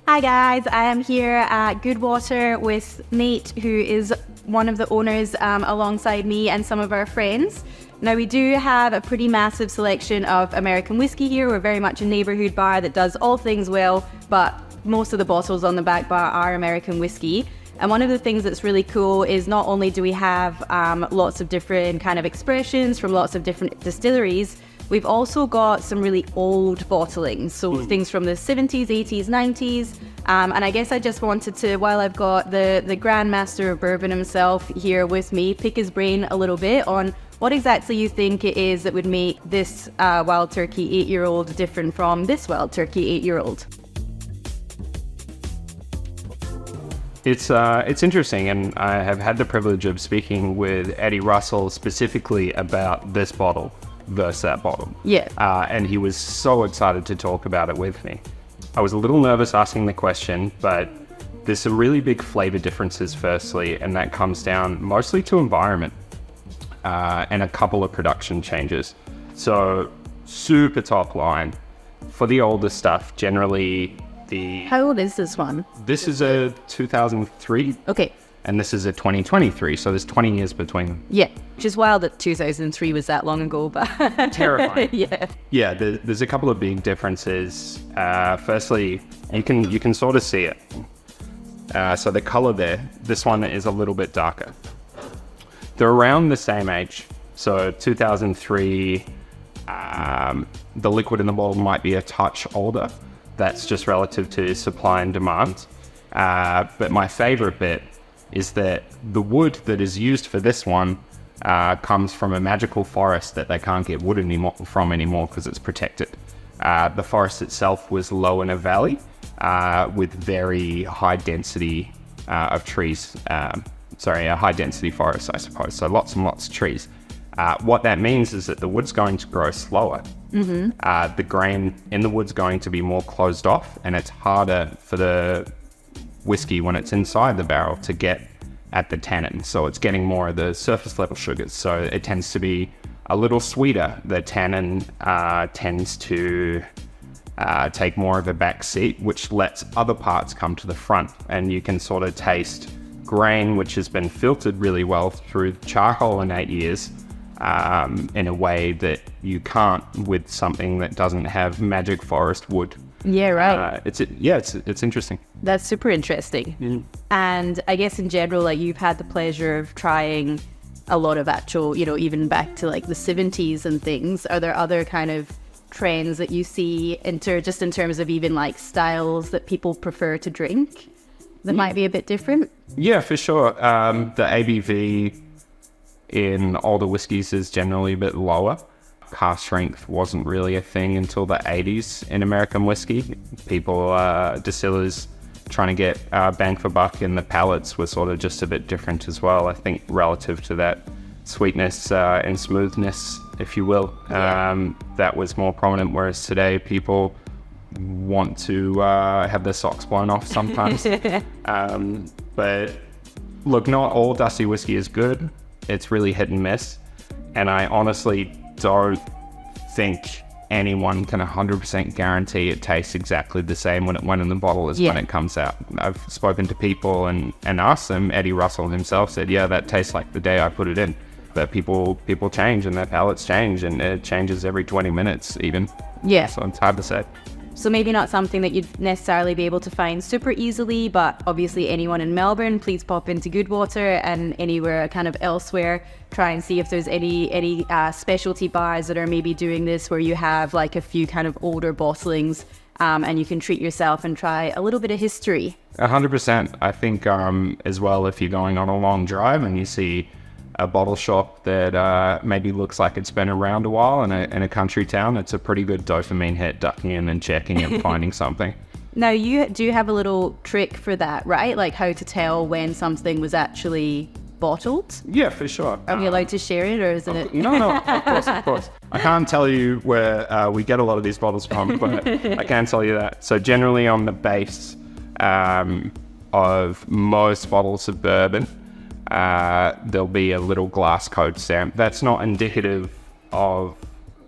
Hi guys, I am here at Goodwater with Nate, who is one of the owners alongside me and some of our friends. Now we do have a pretty massive selection of American whiskey here. We're very much a neighbourhood bar that does all things well, but most of the bottles on the back bar are American whiskey. And one of the things that's really cool is not only do we have lots of different kind of expressions from lots of different distilleries, we've also got some really old bottlings, so things from the 70s, 80s, 90s. And I guess I just wanted to, while I've got the Grandmaster of Bourbon himself here with me, pick his brain a little bit on what exactly you think it is that would make this Wild Turkey 8-year-old different from this Wild Turkey 8-year-old. It's interesting, and I have had the privilege of speaking with Eddie Russell specifically about this bottle versus that bottle. Yeah. And he was so excited to talk about it with me. I was a little nervous asking the question, but there's some really big flavor differences firstly, and that comes down mostly to environment and a couple of production changes. So super top line. For the older stuff, generally How old is this one? This is a 2003. Okay. And this is a 2023, so there's 20 years between them. Yeah, which is wild that 2003 was that long ago, but... Terrifying. Yeah. Yeah, there's a couple of big differences. Firstly, you can sort of see it. So the color there, this one is a little bit darker. They're around the same age. So 2003, the liquid in the bottle might be a touch older. That's just relative to supply and demand. But my favorite bit is that the wood that is used for this one comes from a magical forest that they can't get wood anymore because it's protected. The forest itself was low in a valley with very high density of trees. A high density forest, I suppose. So lots and lots of trees. What that means is that the wood's going to grow slower. Mm-hmm. The grain in the wood's going to be more closed off, and it's harder for the whiskey when it's inside the barrel to get at the tannin. So it's getting more of the surface level sugars. So it tends to be a little sweeter. The tannin tends to take more of a back seat, which lets other parts come to the front, and you can sort of taste grain which has been filtered really well through charcoal in 8 years in a way that you can't with something that doesn't have magic forest wood. Yeah, right. It's interesting. That's super interesting. Mm. And I guess in general, like, you've had the pleasure of trying a lot of actual, even back to like the 70s and things. Are there other kind of trends that you see just in terms of even like styles that people prefer to drink that might be a bit different? Yeah, for sure. The ABV in older whiskies is generally a bit lower. Cask strength wasn't really a thing until the 80s in American whiskey. Distillers trying to get bang for buck, and the palates were sort of just a bit different as well, I think, relative to that sweetness and smoothness, if you will. Yeah. That was more prominent, whereas today people want to have their socks blown off sometimes. But look, not all dusty whiskey is good. It's really hit and miss. And I honestly don't think anyone can 100% guarantee it tastes exactly the same when it went in the bottle as when it comes out. I've spoken to people and asked them. Eddie Russell himself said, yeah, that tastes like the day I put it in. But people change, and their palates change, and it changes every 20 minutes even. Yeah. So it's hard to say. So maybe not something that you'd necessarily be able to find super easily, but obviously anyone in Melbourne, please pop into Goodwater, and anywhere kind of elsewhere, try and see if there's any specialty bars that are maybe doing this, where you have like a few kind of older bottlings, and you can treat yourself and try a little bit of history. 100%. I think as well, if you're going on a long drive and you see a bottle shop that maybe looks like it's been around a while in a country town, it's a pretty good dopamine hit, ducking in and checking and finding something. Now, you do have a little trick for that, right? Like how to tell when something was actually bottled? Yeah, for sure. Are we allowed to share it, or is it? No, of course. I can't tell you where we get a lot of these bottles from, but I can tell you that. So generally on the base of most bottles of bourbon, there'll be a little glass code stamp. That's not indicative of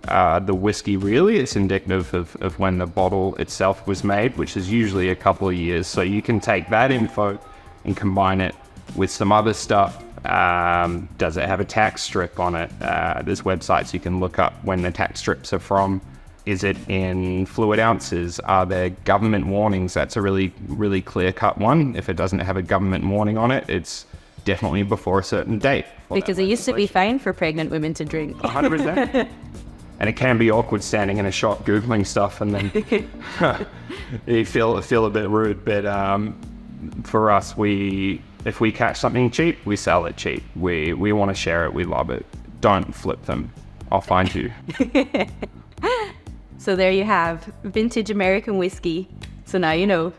the whiskey really. It's indicative of when the bottle itself was made, which is usually a couple of years. So you can take that info and combine it with some other stuff. Does it have a tax strip on it? There's websites you can look up when the tax strips are from. Is it in fluid ounces? Are there government warnings? That's a really, really clear-cut one. If it doesn't have a government warning on it, it's definitely before a certain date. Because it used to be fine for pregnant women to drink. 100%. And it can be awkward standing in a shop Googling stuff and then you feel a bit rude. But for us, if we catch something cheap, we sell it cheap. We want to share it. We love it. Don't flip them. I'll find you. So there you have vintage American whiskey. So now you know.